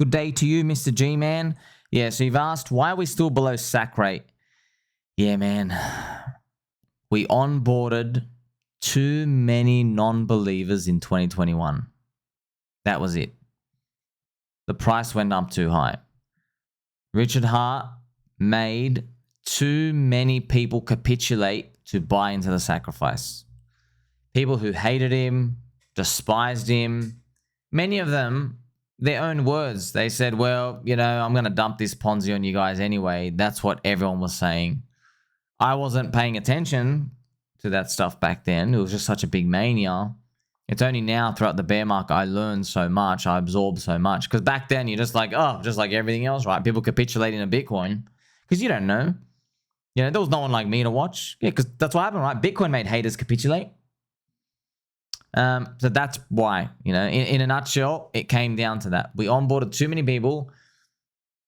Good day to you, Mr. G-Man. Yeah, so you've asked, why are we still below Sac Rate? Yeah, man. We onboarded too many non-believers in 2021. That was it. The price went up too high. Richard Hart made too many people capitulate to buy into the sacrifice. People who hated him, despised him, many of them, their own words. They said, well, you know, I'm going to dump this Ponzi on you guys anyway. That's what everyone was saying. I wasn't paying attention to that stuff back then. It was just such a big mania. It's only now throughout the bear market I learned so much. I absorbed so much. Because back then you're just like, oh, just like everything else, right? People capitulating to Bitcoin. Because you don't know. You know, there was no one like me to watch. Yeah, because that's what happened, right? Bitcoin made haters capitulate. So that's why, you know, in a nutshell, it came down to that. We onboarded too many people.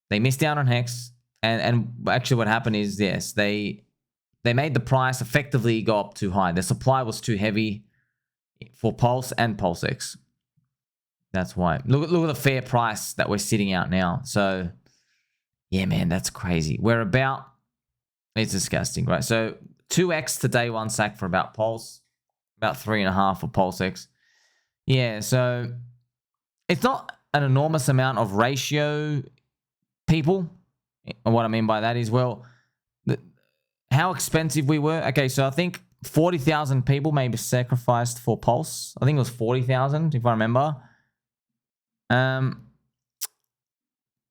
They missed out on Hex. And actually what happened is, yes, they made the price effectively go up too high. The supply was too heavy for Pulse and PulseX. That's why. Look at the fair price that we're sitting out now. So, yeah, man, that's crazy. We're about, it's disgusting, right? So 2x to day one sack for about Pulse. About 3.5 for PulseX. Yeah, so it's not an enormous amount of ratio people. And what I mean by that is, well, how expensive we were. Okay, so I think 40,000 people maybe sacrificed for Pulse. I think it was 40,000, if I remember.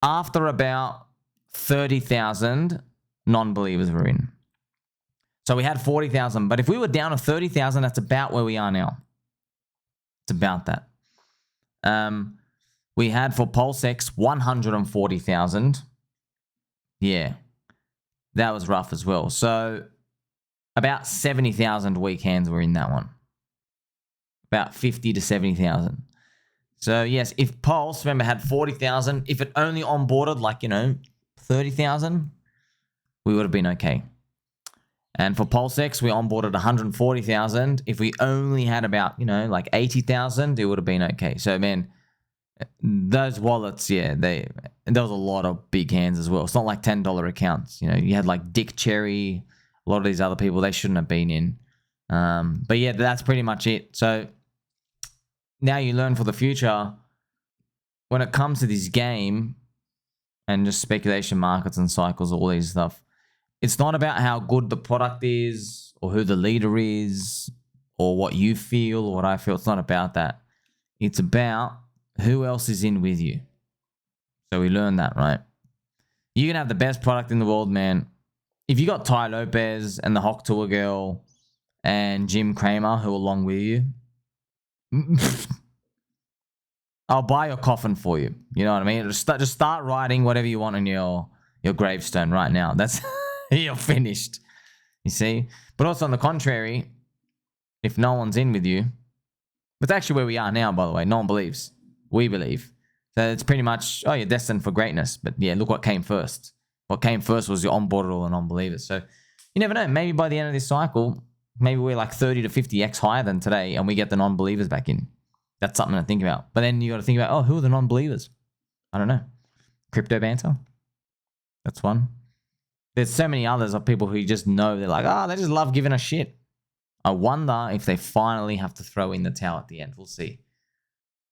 After about 30,000 non-believers were in. So we had 40,000, but if we were down to 30,000, that's about where we are now. It's about that. We had for PulseX 140,000. Yeah, that was rough as well. So about 70,000 weak hands were in that one. About 50 to 70,000. So yes, if Pulse, remember, had 40,000, if it only onboarded like, you know, 30,000, we would have been okay. And for PulseX, we onboarded 140,000. If we only had about, you know, like 80,000, it would have been okay. So, man, those wallets, yeah, there was a lot of big hands as well. It's not like $10 accounts. You know, you had like Dick Cherry, a lot of these other people, they shouldn't have been in. But yeah, that's pretty much it. So now you learn for the future, when it comes to this game and just speculation markets and cycles, all these stuff, it's not about how good the product is or who the leader is or what you feel or what I feel. It's not about that. It's about who else is in with you. So we learned that, right? You can have the best product in the world, man. If you got Ty Lopez and the Hawk Tour Girl and Jim Cramer who are along with you, I'll buy your coffin for you. You know what I mean? Just start writing whatever you want on your gravestone right now. That's... You're finished, you see? But also on the contrary, if no one's in with you, it's actually where we are now, by the way. No one believes. We believe. So it's pretty much, oh, you're destined for greatness. But yeah, look what came first. What came first was your onboarded all the non-believers. So you never know. Maybe by the end of this cycle, maybe we're like 30 to 50x higher than today and we get the non-believers back in. That's something to think about. But then you got to think about, oh, who are the non-believers? I don't know. Crypto banter? That's one. There's so many others of people who you just know, they're like, oh, they just love giving a shit. I wonder if they finally have to throw in the towel at the end. We'll see.